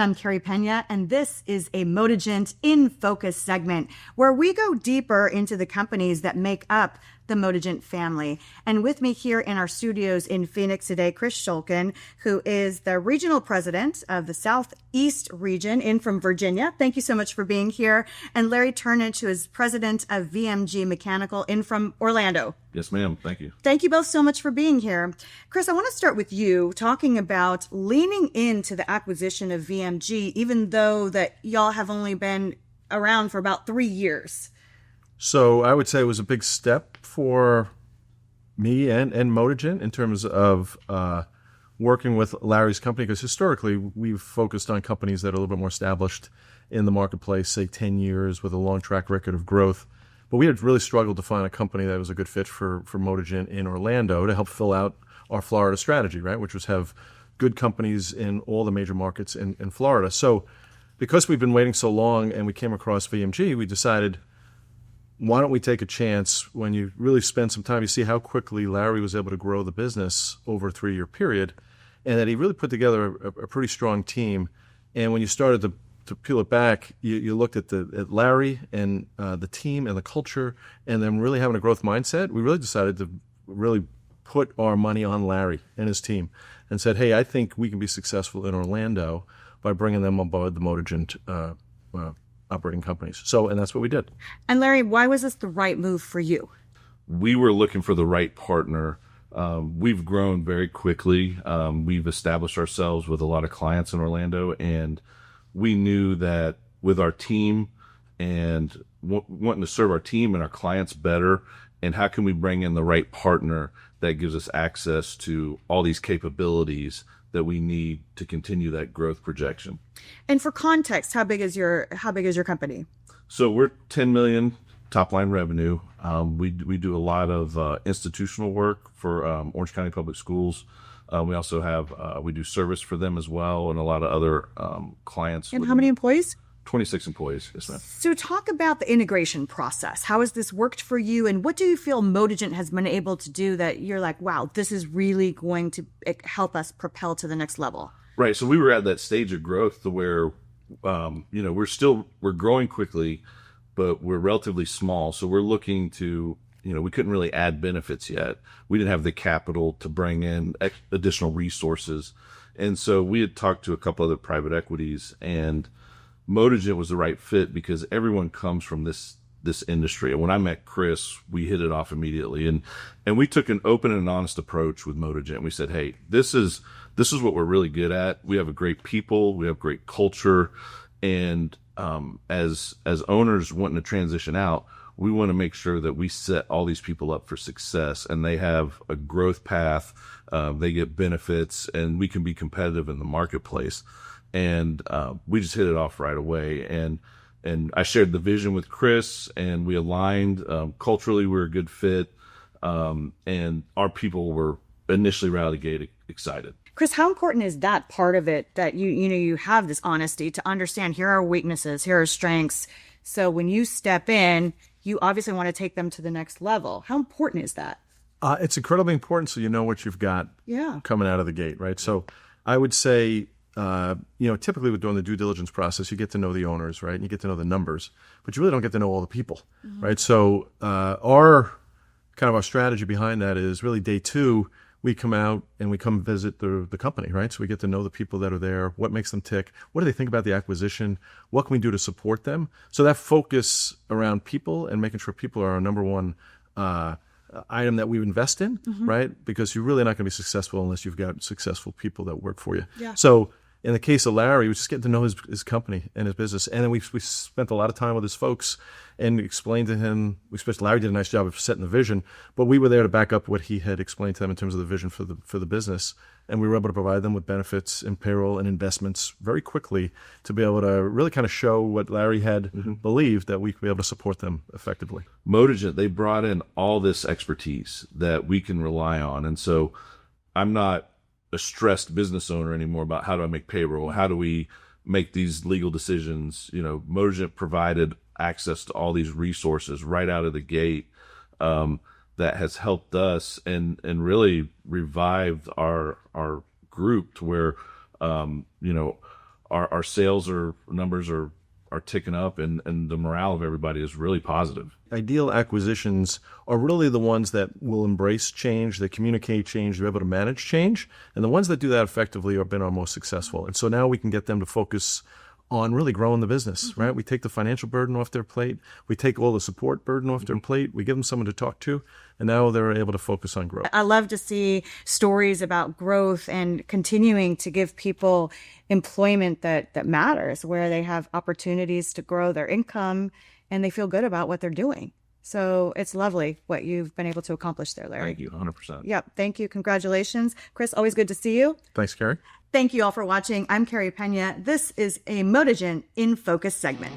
I'm Carrie Pena, and this is a Modigent In Focus segment where we go deeper into the companies that make up the Modigent family. And with me here in our studios in Phoenix today, Chris Schulken, who is the Regional President of the Southeast Region in from Virginia. Thank you so much for being here. And Larry Turnage, who is President of VMG Mechanical in from Orlando. Yes, ma'am. Thank you. Thank you both so much for being here. Chris, I want to start with you talking about leaning into the acquisition of VMG, even though that y'all have only been around for about 3 years. So I would say it was a big step for me and Modigent in terms of working with Larry's company, because historically we've focused on companies that are a little bit more established in the marketplace, say 10 years with a long track record of growth. But we had really struggled to find a company that was a good fit for Modigent in Orlando to help fill out our Florida strategy, right, which was have good companies in all the major markets in Florida. So because we've been waiting so long and we came across VMG, we decided, why don't we take a chance? When you really spend some time, you see how quickly Larry was able to grow the business over a 3-year period, and that he really put together a pretty strong team. And when you started to peel it back, you looked at Larry and the team and the culture, and then really having a growth mindset. We really decided to really put our money on Larry and his team and said, hey, I think we can be successful in Orlando by bringing them on board the Modigent operating companies. So, and that's what we did. And Larry, why was this the right move for you? We were looking for the right partner. We've grown very quickly. We've established ourselves with a lot of clients in Orlando, and we knew that with our team and wanting to serve our team and our clients better, and how can we bring in the right partner that gives us access to all these capabilities that we need to continue that growth projection. And for context, how big is your company? So we're 10 million top line revenue. We do a lot of institutional work for Orange County Public Schools. We also have we do service for them as well, and a lot of other clients. And how many employees? 26 employees. Yes, ma'am. So talk about the integration process. How has this worked for you, and what do you feel Modigent has been able to do that you're like, wow, this is really going to help us propel to the next level? Right. So we were at that stage of growth to where, we're growing quickly, but we're relatively small. So we're looking to, we couldn't really add benefits yet. We didn't have the capital to bring in additional resources. And so we had talked to a couple other private equities, and Modigent was the right fit because everyone comes from this industry. And when I met Chris, we hit it off immediately. And we took an open and honest approach with Modigent. We said, hey, this is what we're really good at. We have a great people, we have great culture, and as owners wanting to transition out, we want to make sure that we set all these people up for success, and they have a growth path, they get benefits, and we can be competitive in the marketplace. And we just hit it off right away. And I shared the vision with Chris, and we aligned. Culturally, we were a good fit, and our people were initially right out of the gate excited. Chris, how important is that part of it, that you have this honesty to understand here are weaknesses, here are strengths. So when you step in, you obviously want to take them to the next level. How important is that? It's incredibly important, so you know what you've got coming out of the gate, right? So I would say, typically with doing the due diligence process, you get to know the owners, right? And you get to know the numbers, but you really don't get to know all the people, right? So our strategy behind that is really day 2, we come out and we come visit the company, right? So we get to know the people that are there, what makes them tick, what do they think about the acquisition, what can we do to support them? So that focus around people and making sure people are our number one item that we invest in, right? Because you're really not going to be successful unless you've got successful people that work for you. Yeah. So in the case of Larry, we just getting to know his company and his business. And then we spent a lot of time with his folks and explained to him, especially Larry did a nice job of setting the vision, but we were there to back up what he had explained to them in terms of the vision for the business. And we were able to provide them with benefits and payroll and investments very quickly to be able to really kind of show what Larry had believed, that we could be able to support them effectively. Modigent, they brought in all this expertise that we can rely on. And so I'm not a stressed business owner anymore about how do I make payroll? How do we make these legal decisions? Modigent provided access to all these resources right out of the gate that has helped us and really revived our group to where, our sales numbers are ticking up, and the morale of everybody is really positive. Ideal acquisitions are really the ones that will embrace change, that communicate change, they're able to manage change. And the ones that do that effectively have been our most successful. And so now we can get them to focus on really growing the business, right? We take the financial burden off their plate. We take all the support burden off their plate. We give them someone to talk to, and now they're able to focus on growth. I love to see stories about growth and continuing to give people employment that matters, where they have opportunities to grow their income and they feel good about what they're doing. So it's lovely what you've been able to accomplish there, Larry. Thank you, 100%. Yep. Thank you. Congratulations. Chris, always good to see you. Thanks, Carrie. Thank you all for watching. I'm Carrie Pena. This is a Modigent In Focus segment.